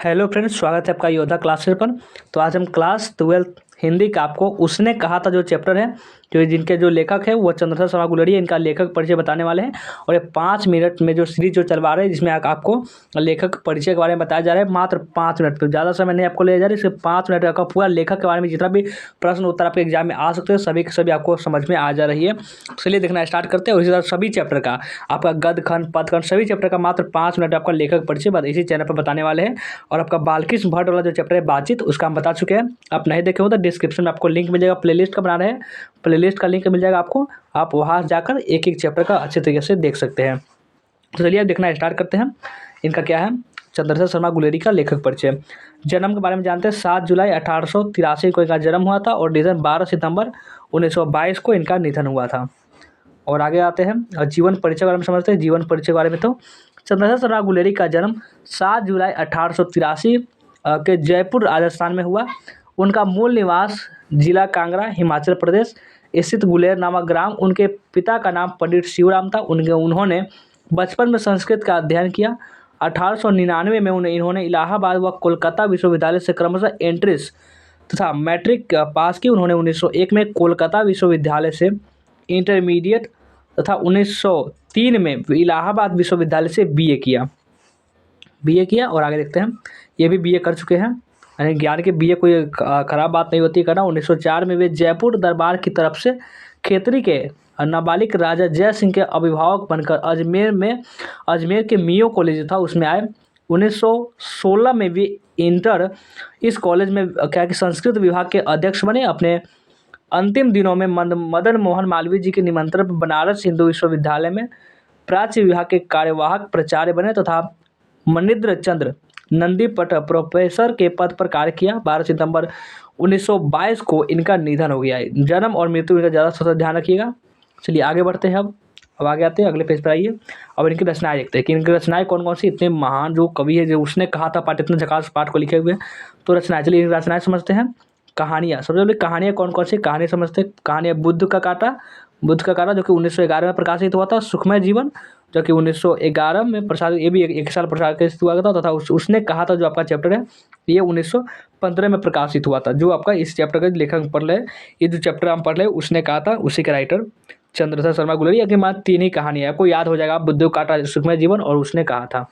Hello friends, स्वागत है आपका योद्धा क्लासेस पर। तो आज हम क्लास 12 हिंदी का आपको उसने कहा था जो चैप्टर है, जो जिनके जो लेखक है वो चंद्रशेखर शर्मा गुलेरिया, इनका लेखक परिचय बताने वाले हैं। और ये 5 मिनट में जो सीरीज जो चलवा रहे हैं, जिसमें आपको लेखक परिचय के बारे में बताया जा रहा है मात्र 5 मिनट में। ज़्यादा समय नहीं आपको ले जा रहा है, इसके 5 मिनट आपका पूरा लेखक के बारे में जितना भी प्रश्न उत्तर आपके एग्जाम में आ सकते हैं सभी के सभी आपको समझ में आ जा रही है। चलिए देखना स्टार्ट करते हैं। और इसी तरह सभी चैप्टर का आपका गद्य खंड पद खंड सभी चैप्टर का मात्र 5 मिनट आपका लेखक परिचय इसी चैनल पर बताने वाले हैं। और आपका बालकृष्ण भट्ट वाला जो चैप्टर है बातचीत, उसका हम बता चुके हैं। आप नहीं देखे हो तो डिस्क्रिप्शन में आपको लिंक मिल जाएगा, प्लेलिस्ट का बना रहे हैं, प्लेलिस्ट का लिंक मिल जाएगा आपको। आप वहाँ जाकर एक एक चैप्टर का अच्छे तरीके से देख सकते हैं। तो चलिए अब देखना स्टार्ट करते हैं। इनका क्या है, चंद्रशेखर शर्मा गुलेरिया का लेखक परिचय। जन्म के बारे में जानते हैं। 7 जुलाई 1883 को इनका जन्म हुआ था और 12 सितंबर 1922 को इनका निधन हुआ था। और आगे आते हैं और जीवन परिचय के बारे में समझते हैं। जीवन परिचय के बारे में तो चंद्रशेखर शर्मा गुलेरिया का जन्म 7 जुलाई 1883 के जयपुर राजस्थान में हुआ। उनका मूल निवास जिला कांगड़ा हिमाचल प्रदेश स्थित गुलेर नामक ग्राम। उनके पिता का नाम पंडित शिवराम था। उन्होंने बचपन में संस्कृत का अध्ययन किया। 1899 में इन्होंने इलाहाबाद व कोलकाता विश्वविद्यालय से क्रमशः एंट्रेंस तथा मैट्रिक पास की। उन्होंने 1901 में कोलकाता विश्वविद्यालय से इंटरमीडिएट तथा 1903 में इलाहाबाद विश्वविद्यालय से बीए किया। और आगे देखते हैं, ये भी बीए कर चुके हैं। यानी ज्ञान के बीए कोई खराब बात नहीं होती करना। 1904 में वे जयपुर दरबार की तरफ से खेतरी के नाबालिग राजा जय सिंह के अभिभावक बनकर अजमेर के मियो कॉलेज था उसमें आए। 1916 में वे इंटर इस कॉलेज में क्या कि संस्कृत विभाग के अध्यक्ष बने। अपने अंतिम दिनों में मदन मोहन मालवीय जी के निमंत्रण पर बनारस हिंदू विश्वविद्यालय में प्राच्य विभाग के कार्यवाहक प्राचार्य बने तथा मनिंद्र चंद्र नंदीपट प्रोफेसर के पद पर कार्य किया। 12 सितंबर 1922 को इनका निधन हो गया है। जन्म और मृत्यु का ज़्यादा ध्यान रखिएगा। चलिए आगे बढ़ते हैं। अब आगे आते हैं, अगले पेज पर आइए। अब इनकी रचनाएं देखते हैं कि इनकी रचनाएं कौन कौन सी। इतने महान जो कवि है, जो उसने कहा था पाठ, इतने झकास पाठ को लिखे हुए। तो रचनाएं, चलिए रचनाएं समझते हैं। कहानियाँ, सबसे पहले कहानियाँ कौन कौन सी कहानी समझते हैं। कहानियाँ बुद्ध का काटा जो कि 1911 में प्रकाशित हुआ था। सुखमय जीवन जो कि 1911 में प्रसारित, ये भी एक साल प्रकाशित हुआ था। तथा उसने कहा था जो आपका चैप्टर है ये 1915 में प्रकाशित हुआ था। जो आपका इस चैप्टर का लेखक पढ़ रहे, ये जो चैप्टर हम पढ़ रहे उसने कहा था, उसी के राइटर चंद्रशेखर शर्मा गुलेरिया की मात्र 3 ही कहानियाँ आपको याद हो जाएगा। आप बुद्ध का काटा, सुखमय जीवन और उसने कहा था।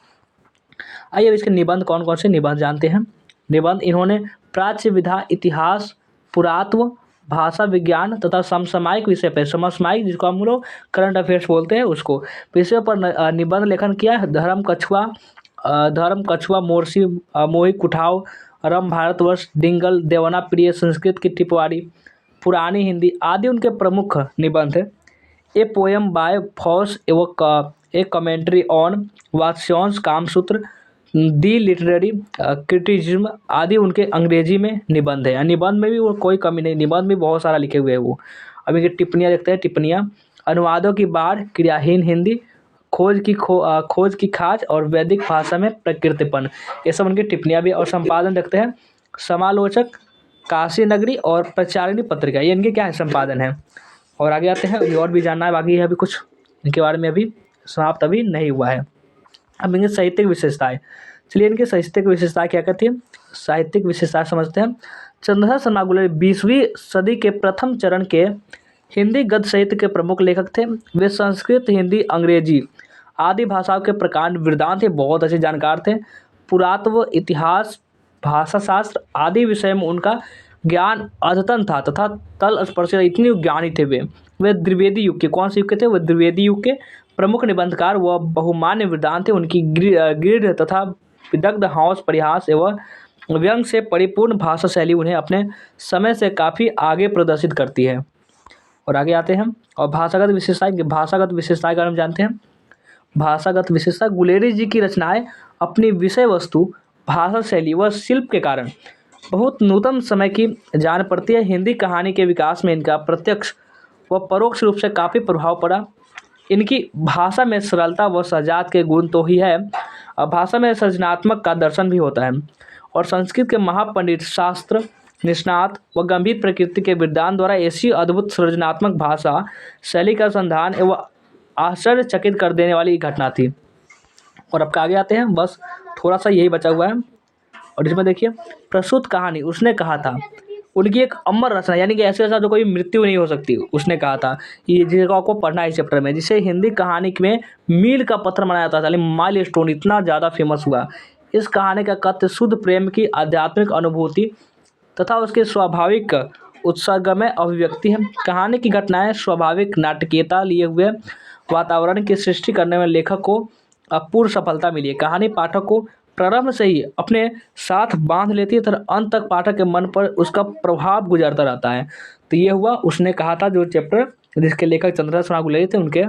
आइए अब इसके निबंध कौन कौन से निबंध जानते हैं। निबंध इन्होंने प्राच्य विधा, इतिहास, पुरातत्व, भाषा विज्ञान तथा समसामयिक विषय पर, समसामयिक जिसको हम लोग करंट अफेयर्स बोलते हैं उसको, विषय पर निबंध लेखन किया है। धर्म कछुआ मोरसी मोही कुठाव रम भारतवर्ष डिंगल देवना प्रिय संस्कृत की टिपवाड़ी पुरानी हिंदी आदि उनके प्रमुख निबंध हैं। ए पोएम बाय फॉस एवं ए कमेंट्री ऑन वाक्यांश कामसूत्र दी लिटरेरी क्रिटिसिज्म आदि उनके अंग्रेजी में निबंध है। निबंध में भी वो कोई कमी नहीं, निबंध भी बहुत सारा लिखे हुए हैं वो। अब इनकी टिप्पणियाँ देखते हैं। टिप्पणियाँ, अनुवादों की बाढ़, क्रियाहीन हिंदी, खोज की खाज और वैदिक भाषा में प्रकृतिपन, ये सब उनकी टिप्पणियाँ भी। और संपादन देखते हैं। समालोचक, काशी नगरी और प्रचारिणी पत्रिका, ये इनके क्या है, संपादन है। और आगे आते हैं, और भी जानना है बाकी है, अभी कुछ इनके बारे में अभी समाप्त अभी नहीं हुआ है। अब इनकी साहित्यिक विशेषताएं, चलिए इनकी साहित्यिक विशेषताएं क्या कहती है। साहित्यिक विशेषताएं समझते हैं। चंद्रशेखर शर्मा गुलेरिया 20वीं सदी के प्रथम चरण के हिंदी गद्य साहित्य के प्रमुख लेखक थे। वे संस्कृत, हिंदी, अंग्रेजी आदि भाषाओं के प्रकांड विद्वान थे, बहुत अच्छे जानकार थे। पुरातत्व, इतिहास, भाषा शास्त्र आदि विषय में उनका ज्ञान अद्यतन था तथा तल स्पर्श, इतने ज्ञानी थे वे द्विवेदी युग के, कौन से युग के थे, वे द्विवेदी युग के प्रमुख निबंधकार व बहुमान्य विद्वान थे। उनकी गृढ़ तथा विदग्ध हास परिहास एवं व्यंग से परिपूर्ण भाषा शैली उन्हें अपने समय से काफ़ी आगे प्रदर्शित करती है। और आगे आते हैं, और भाषागत विशेषताएं के बारे में जानते हैं। भाषागत विशेषता, गुलेरिया जी की रचनाएं अपनी विषय वस्तु, भाषा शैली व शिल्प के कारण बहुत नूतन समय की जान पड़ती है। हिंदी कहानी के विकास में इनका प्रत्यक्ष व परोक्ष रूप से काफ़ी प्रभाव पड़ा। इनकी भाषा में सरलता व सजात के गुण तो ही है, भाषा में सृजनात्मक का दर्शन भी होता है। और संस्कृत के महापंडित, शास्त्र निष्णात व गंभीर प्रकृति के विद्वान द्वारा ऐसी अद्भुत सृजनात्मक भाषा शैली का संधान एवं आश्चर्यचकित कर देने वाली घटना थी। और अब आगे आते हैं, बस थोड़ा सा यही बचा हुआ है। और इसमें देखिए प्रस्तुत कहानी उसने कहा था, उनकी एक अमर रचना, यानी कि ऐसे ऐसा जो कोई मृत्यु नहीं हो सकती, उसने कहा था। ये जिसको आपको पढ़ना है इस चैप्टर में, जिसे हिंदी कहानी में मील का पत्थर माना जाता है, माइलस्टोन इतना ज़्यादा फेमस हुआ। इस कहानी का कथ्य शुद्ध प्रेम की आध्यात्मिक अनुभूति तथा उसके स्वाभाविक उत्सर्गमय अभिव्यक्ति है। कहानी की घटनाएं स्वाभाविक नाटकीयता लिए हुए वातावरण की सृष्टि करने में लेखक को अपूर्व सफलता मिली है। कहानी पाठक को प्रारंभ से ही अपने साथ बांध लेती है, तथा अंत तक पाठक के मन पर उसका प्रभाव गुजरता रहता है। तो ये हुआ उसने कहा था जो चैप्टर, जिसके लेखक चंद्रशेखर शर्मा गुलेरिया थे, उनके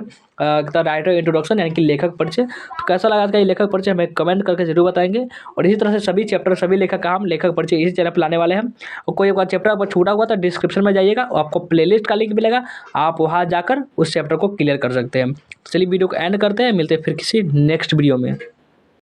द राइटर इंट्रोडक्शन यानी कि लेखक परिचय। तो कैसा लगा इसका ये लेखक परिचय हमें कमेंट करके जरूर बताएंगे। और इसी तरह से सभी चैप्टर, सभी लेखक का हम लेखक परिचय इसी चैनल पर लाने वाले हैं। और कोई अगर चैप्टर आपको छूटा हुआ तो डिस्क्रिप्शन में जाइएगा, आपको प्लेलिस्ट का लिंक मिलेगा, आप वहाँ जाकर उस चैप्टर को क्लियर कर सकते हैं। चलिए वीडियो को एंड करते हैं, मिलते हैं फिर किसी नेक्स्ट वीडियो में।